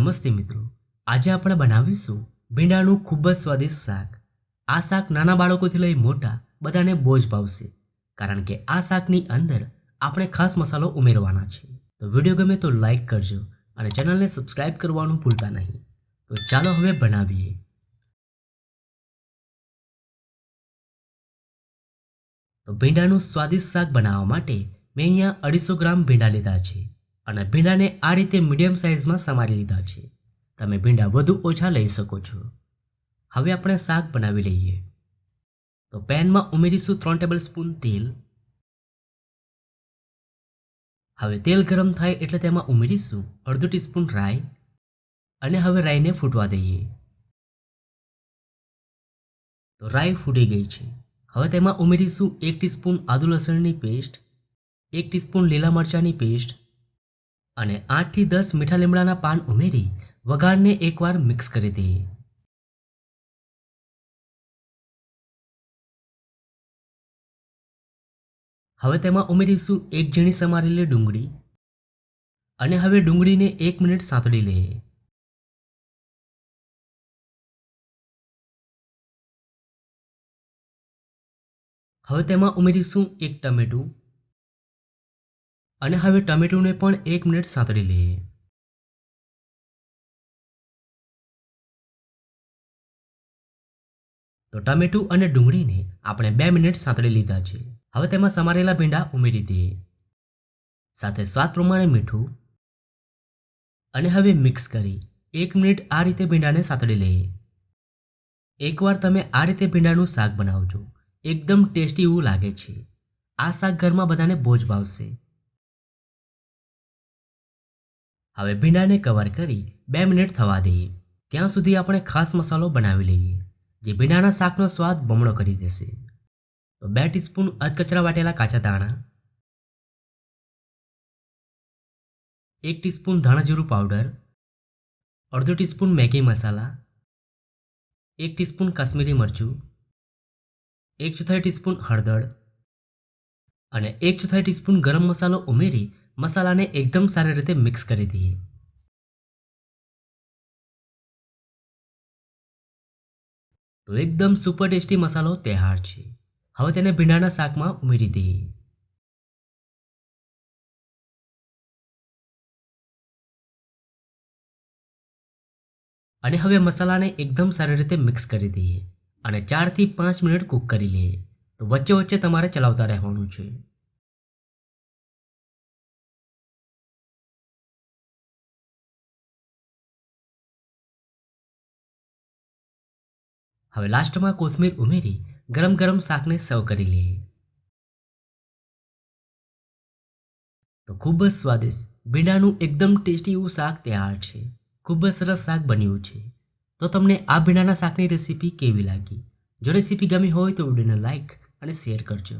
નમસ્તે મિત્રો, આજે આપણે બનાવીશું ભીંડાનું ખૂબ જ સ્વાદિષ્ટ શાક। આ શાક નાના બાળકોથી લઈ મોટા બધાને બહુ જ ભાવશે, કારણ કે આ શાકની અંદર આપણે ખાસ મસાલો ઉમેરવાના છે। તો વિડીયો ગમે તો લાઈક કરજો અને ચેનલને સબસ્ક્રાઇબ કરવાનું ભૂલતા નહીં। તો ચાલો હવે બનાવીએ। તો ભીંડાનું સ્વાદિષ્ટ શાક બનાવવા માટે મેં અહીંયા 250 ગ્રામ ભીંડા લીધા છે અને ભીંડાને આ રીતે મીડિયમ સાઇઝમાં સમારી લીધા છે। તમે ભીંડા વધુ ઓછા લઈ શકો છો। હવે આપણે શાક બનાવી લઈએ। તો પેનમાં ઉમેરીશું 3 ટેબલસ્પૂન તેલ। હવે તેલ ગરમ થાય એટલે તેમાં ઉમેરીશું અડધો ટીસ્પૂન રાઈ અને હવે રાઈને ફૂટવા દઈએ। તો રાઈ ફૂટી ગઈ છે। હવે તેમાં ઉમેરીશું 1 ટીસ્પૂન આદુ લસણની પેસ્ટ, 1 ટીસ્પૂન લીલા મરચાંની પેસ્ટ અને 8 થી 10 મીઠા લીમડાના પાન ઉમેરી વઘારને એકવાર મિક્સ કરી દઈએ। હવે તેમાં ઉમેરીશું 1 ઝીણી સમારેલી ડુંગળી અને હવે ડુંગળીને 1 મિનિટ સાંતળી લઈએ। હવે તેમાં ઉમેરીશું 1 ટમેટું અને હવે ટમેટુને પણ 1 મિનિટ સાંતળી લઈએ। તો ટમેટું અને ડુંગળીને આપણે 2 મિનિટ સાંતળી લીધા છે। હવે તેમાં સમારેલા ભીંડા ઉમેરી દઈએ, સાથે સ્વાદ પ્રમાણે મીઠું અને હવે મિક્સ કરી 1 મિનિટ આ રીતે ભીંડાને સાંતળી લઈએ। એકવાર તમે આ રીતે ભીંડાનું શાક બનાવજો, એકદમ ટેસ્ટી એવું લાગે છે। આ શાક ઘરમાં બધાને બહુ જ ભાવશે। હવે ભીંડાને કવર કરી 2 મિનિટ થવા દઈએ। ત્યાં સુધી આપણે ખાસ મસાલો બનાવી લઈએ, જે ભીંડાના શાકનો સ્વાદ બમણો કરી દેશે। તો 2 ટીસ્પૂન અધકચરા વાટેલા કાચા દાણા, 1 ટીસ્પૂન ધાણા જીરું પાવડર, અડધો ટીસ્પૂન મેગી મસાલા, 1 ટીસ્પૂન કાશ્મીરી મરચું, 1/4 ટીસ્પૂન હળદર અને 1/4 ટીસ્પૂન ગરમ મસાલો ઉમેરી મસાલાને એકદમ સારી રીતે મિક્સ કરી દઈએ। તો એકદમ સુપર ટેસ્ટી મસાલો તૈયાર છે। હવે તેને ભીંડાના શાકમાં ઉમેરી દઈએ। અને હવે મસાલાને એકદમ સારી રીતે મિક્સ કરી દઈએ અને 4 થી 5 મિનિટ કૂક કરી લઈએ। તો વચ્ચે વચ્ચે તમારે ચલાવતા રહેવાનું છે। હવે લાસ્ટમાં કોથમીર ઉમેરી ગરમ ગરમ શાકને સર્વ કરી લઈએ। તો ખૂબ જ સ્વાદિષ્ટ ભીંડાનું એકદમ ટેસ્ટી એવું શાક તૈયાર છે। ખૂબ જ સરસ શાક બન્યું છે। તો તમને આ ભીંડાના શાકની રેસીપી કેવી લાગી? જો રેસીપી ગમી હોય તો વિડીયોને લાઈક અને શેર કરજો।